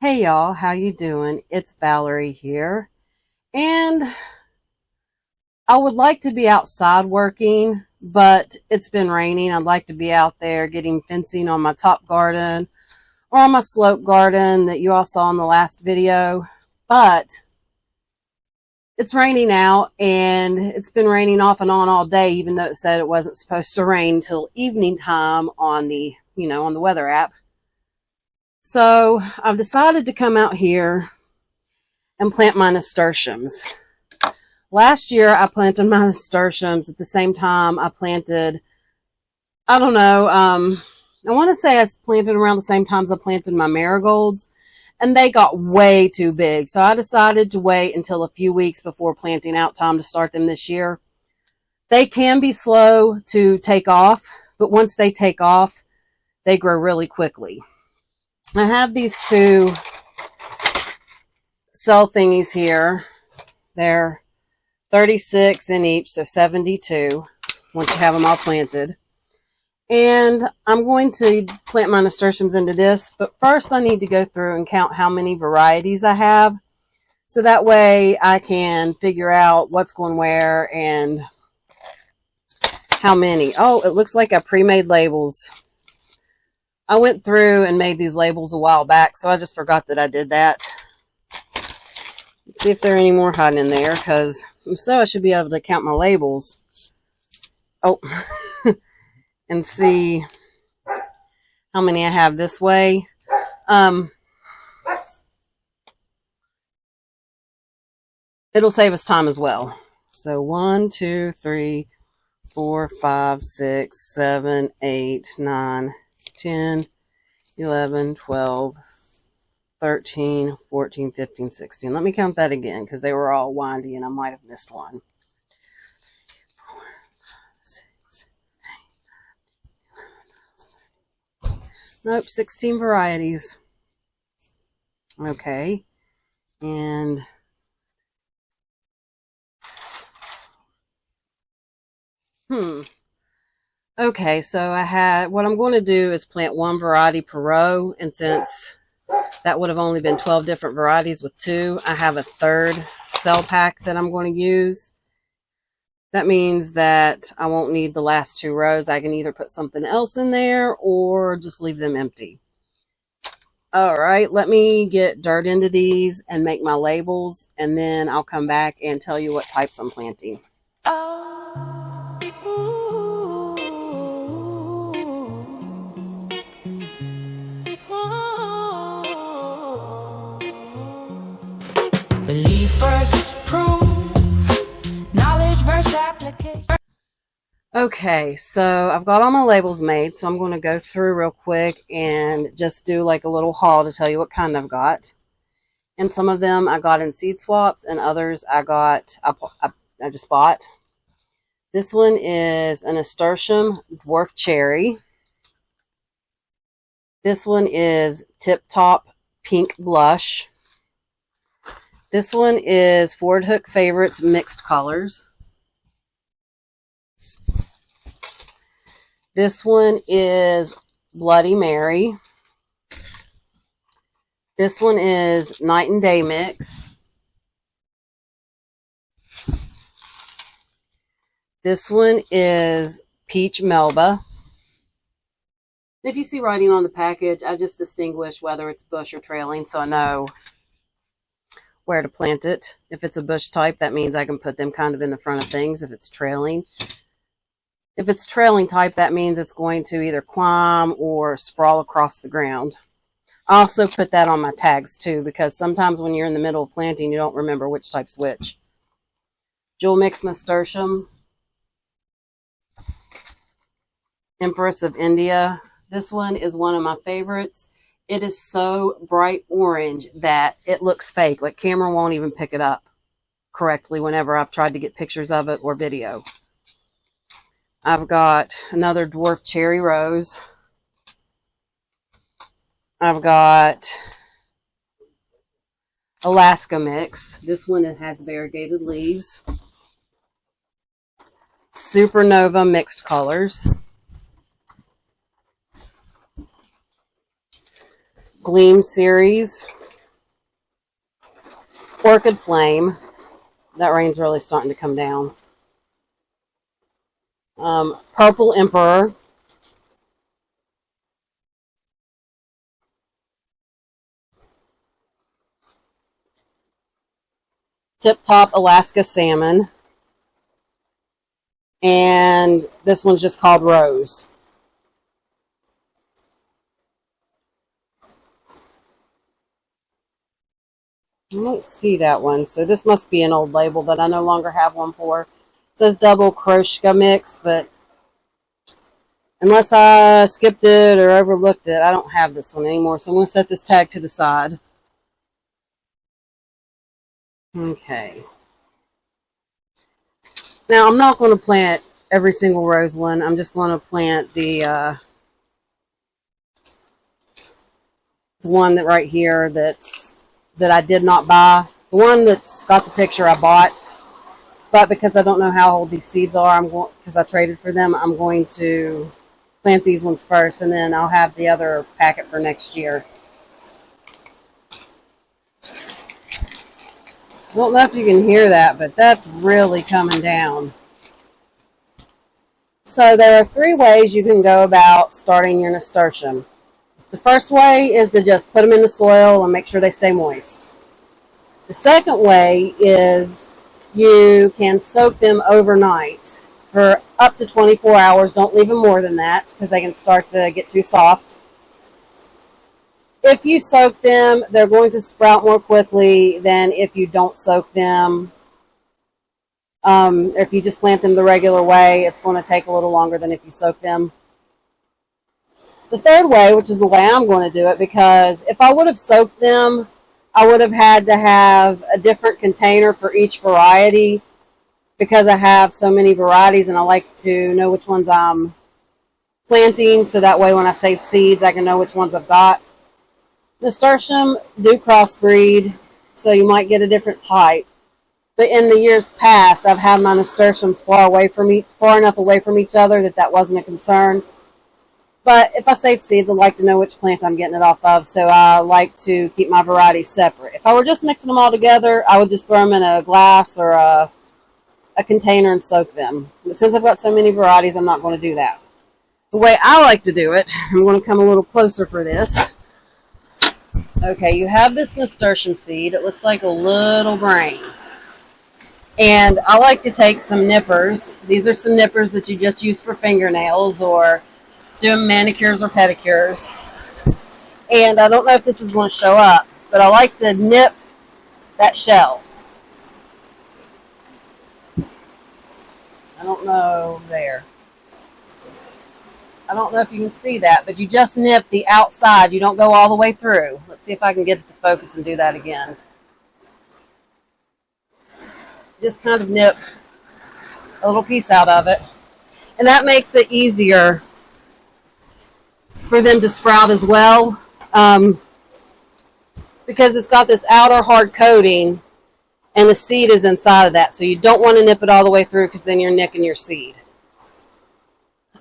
Hey y'all, how you doing? It's Valerie here, and I would like to be outside working, but it's been raining. I'd like to be out there getting fencing on my top garden or on my slope garden that you all saw in the last video, but it's raining out, and it's been raining off and on all day, even though it said it wasn't supposed to rain till evening time on the, on the weather app. So I've decided to come out here and plant my nasturtiums. Last year I planted my nasturtiums at the same time I planted, I don't know, I want to say I planted around the same time as I planted my marigolds, and they got way too big. So I decided to wait until a few weeks before planting out time to start them this year. They can be slow to take off, but once they take off, they grow really quickly. I have these two cell thingies here. They're 36 in each, so 72 once you have them all planted. And I'm going to plant my nasturtiums into this, but first I need to go through and count how many varieties I have, so that way I can figure out what's going where and how many. Oh, it looks like I pre-made labels. I went through and made these labels a while back, so I just forgot that I did that. Let's see if there are any more hiding in there, because if so, I should be able to count my labels. Oh, and see how many I have this way. It'll save us time as well. So 1, 2, 3, 4, 5, 6, 7, 8, 9, 10, 11, 12, 13, 14, 15, 16. Let me count that again, because they were all windy and I might have missed one. 4, 5, 6, 8, 9, 10. Nope, 16 varieties. Okay. And okay, so what I'm going to do is plant one variety per row, and since that would have only been 12 different varieties with 2, I have a third cell pack that I'm going to use. That means that I won't need the last 2 rows. I can either put something else in there or just leave them empty. All right, let me get dirt into these and make my labels, and then I'll come back and tell you what types I'm planting. Belief versus proof, knowledge versus application. Okay, so I've got all my labels made, so I'm going to go through real quick and just do like a little haul to tell you what kind I've got. And some of them I got in seed swaps, and others I just bought. This one is a Nasturtium Dwarf Cherry. This one is Tip Top Pink Blush. This one is Ford Hook Favorites Mixed Colors. This one is Bloody Mary. This one is Night and Day Mix. This one is Peach Melba. If you see writing on the package, I just distinguish whether it's bush or trailing, so I know where to plant it. If it's a bush type, that means I can put them kind of in the front of things. If it's trailing type, that means it's going to either climb or sprawl across the ground. I also put that on my tags too, because sometimes when you're in the middle of planting, you don't remember which type's which. Jewel Mix Nasturtium, Empress of India. This one is one of my favorites. It is so bright orange that it looks fake. Like, camera won't even pick it up correctly whenever I've tried to get pictures of it or video. I've got another Dwarf Cherry Rose. I've got Alaska Mix. This one has variegated leaves. Supernova Mixed Colors. Gleam Series. Orchid Flame. That rain's really starting to come down. Purple Emperor. Tip Top Alaska Salmon. And this one's just called Rose. I don't see that one, so this must be an old label that I no longer have one for. It says double Kroshka mix, but unless I skipped it or overlooked it, I don't have this one anymore, so I'm going to set this tag to the side. Okay. Now, I'm not going to plant every single rose one. I'm just going to plant the one that right here that I did not buy. The one that's got the picture I bought. But because I don't know how old these seeds are, because I traded for them, I'm going to plant these ones first, and then I'll have the other packet for next year. I don't know if you can hear that, but that's really coming down. So there are 3 ways you can go about starting your nasturtium. The first way is to just put them in the soil and make sure they stay moist. The second way is you can soak them overnight for up to 24 hours. Don't leave them more than that because they can start to get too soft. If you soak them, they're going to sprout more quickly than if you don't soak them. If you just plant them the regular way, it's going to take a little longer than if you soak them. The third way, which is the way I'm going to do it, because if I would have soaked them, I would have had to have a different container for each variety because I have so many varieties and I like to know which ones I'm planting, so that way when I save seeds, I can know which ones I've got. Nasturtium do crossbreed, so you might get a different type. But in the years past, I've had my nasturtiums far enough away from each other that wasn't a concern. But if I save seeds, I like to know which plant I'm getting it off of, so I like to keep my varieties separate. If I were just mixing them all together, I would just throw them in a glass or a container and soak them. But since I've got so many varieties, I'm not going to do that. The way I like to do it, I'm going to come a little closer for this. Okay, you have this nasturtium seed. It looks like a little brain. And I like to take some nippers. These are some nippers that you just use for fingernails or doing manicures or pedicures. And I don't know if this is going to show up, but I like to nip that shell. I don't know there. I don't know if you can see that, but you just nip the outside. You don't go all the way through. Let's see if I can get it to focus and do that again. Just kind of nip a little piece out of it. And that makes it easier for them to sprout as well, because it's got this outer hard coating and the seed is inside of that, so you don't want to nip it all the way through because then you're nicking your seed.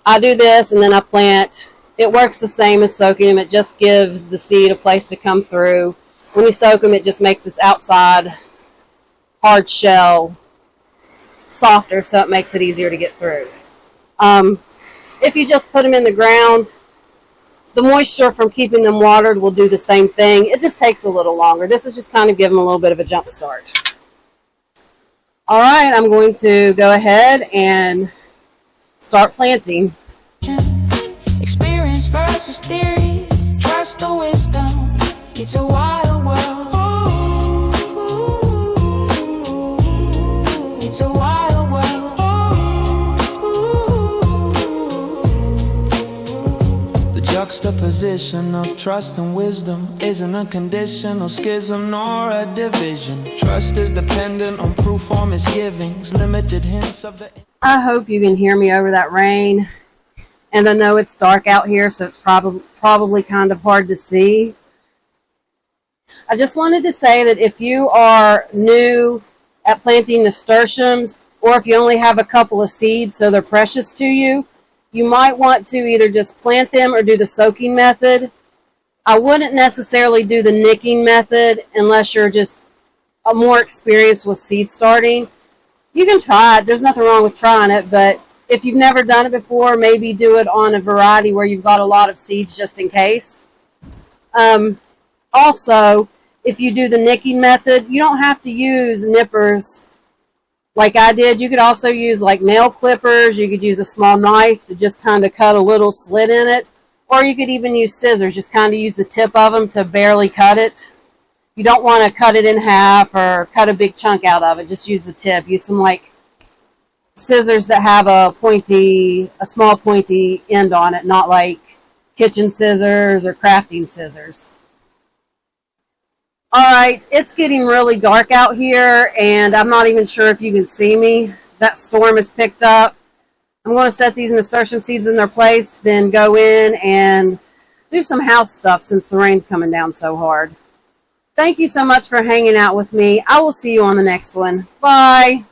I do this and then I plant. It works the same as soaking them. It just gives the seed a place to come through. When you soak them, it just makes this outside hard shell softer, so it makes it easier to get through. If you just put them in the ground, the moisture from keeping them watered will do the same thing. It just takes a little longer. This is just kind of giving them a little bit of a jump start. All right, I'm going to go ahead and start planting. Experience versus theory, trust the wisdom. It's a wild world. It's a wild world. Juxtaposition of trust and wisdom isn't a conditional schism nor a division. Trust is dependent on proof or misgivings, limited hints of the... I hope you can hear me over that rain. And I know it's dark out here, so it's probably kind of hard to see. I just wanted to say that if you are new at planting nasturtiums, or if you only have a couple of seeds so they're precious to you, you might want to either just plant them or do the soaking method. I wouldn't necessarily do the nicking method unless you're just more experienced with seed starting, you can try it. There's nothing wrong with trying it, but if you've never done it before, maybe do it on a variety where you've got a lot of seeds just in case. Also, if you do the nicking method, you don't have to use nippers like I did. You could also use like nail clippers. You could use a small knife to just kind of cut a little slit in it. Or you could even use scissors, just kind of use the tip of them to barely cut it. You don't want to cut it in half or cut a big chunk out of it. Just use the tip. Use some like scissors that have a small pointy end on it, not like kitchen scissors or crafting scissors. Alright, it's getting really dark out here, and I'm not even sure if you can see me. That storm has picked up. I'm going to set these nasturtium seeds in their place, then go in and do some house stuff since the rain's coming down so hard. Thank you so much for hanging out with me. I will see you on the next one. Bye.